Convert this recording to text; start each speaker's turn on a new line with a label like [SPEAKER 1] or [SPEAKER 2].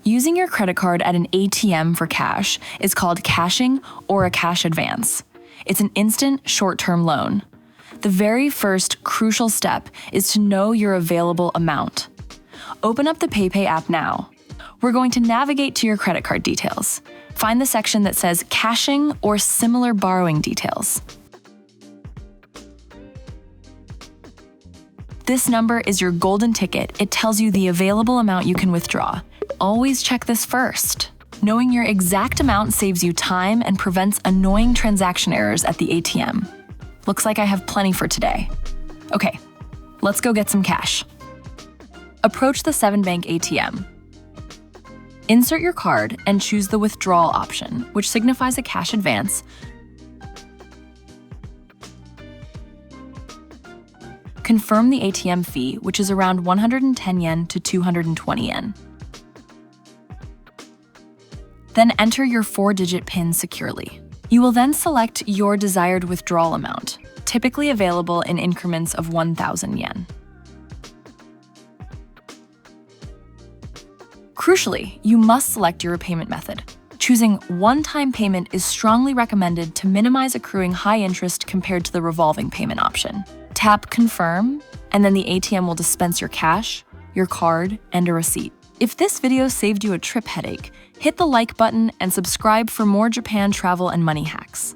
[SPEAKER 1] Using your credit card at an ATM for cash is called cashing or a cash advance. It's an instant, short-term loan. The very first crucial step is to know your available amount. Open up the PayPay app now. We're going to navigate to your credit card details. Find the section that says cashing or similar borrowing details. This number is your golden ticket. It tells you the available amount you can withdraw. Always check this first. Knowing your exact amount saves you time and prevents annoying transaction errors at the ATM. Looks like I have plenty for today. Okay, let's go get some cash. Approach the Seven Bank ATM. Insert your card and choose the withdrawal option, which signifies a cash advance. Confirm the ATM fee, which is around 110 yen to 220 yen. Then enter your 4-digit PIN securely. You will then select your desired withdrawal amount, typically available in increments of 1,000 yen. Crucially, you must select your repayment method. Choosing one-time payment is strongly recommended to minimize accruing high interest compared to the revolving payment option. Tap Confirm, and then the ATM will dispense your cash, your card, and a receipt. If this video saved you a trip headache, hit the like button and subscribe for more Japan travel and money hacks.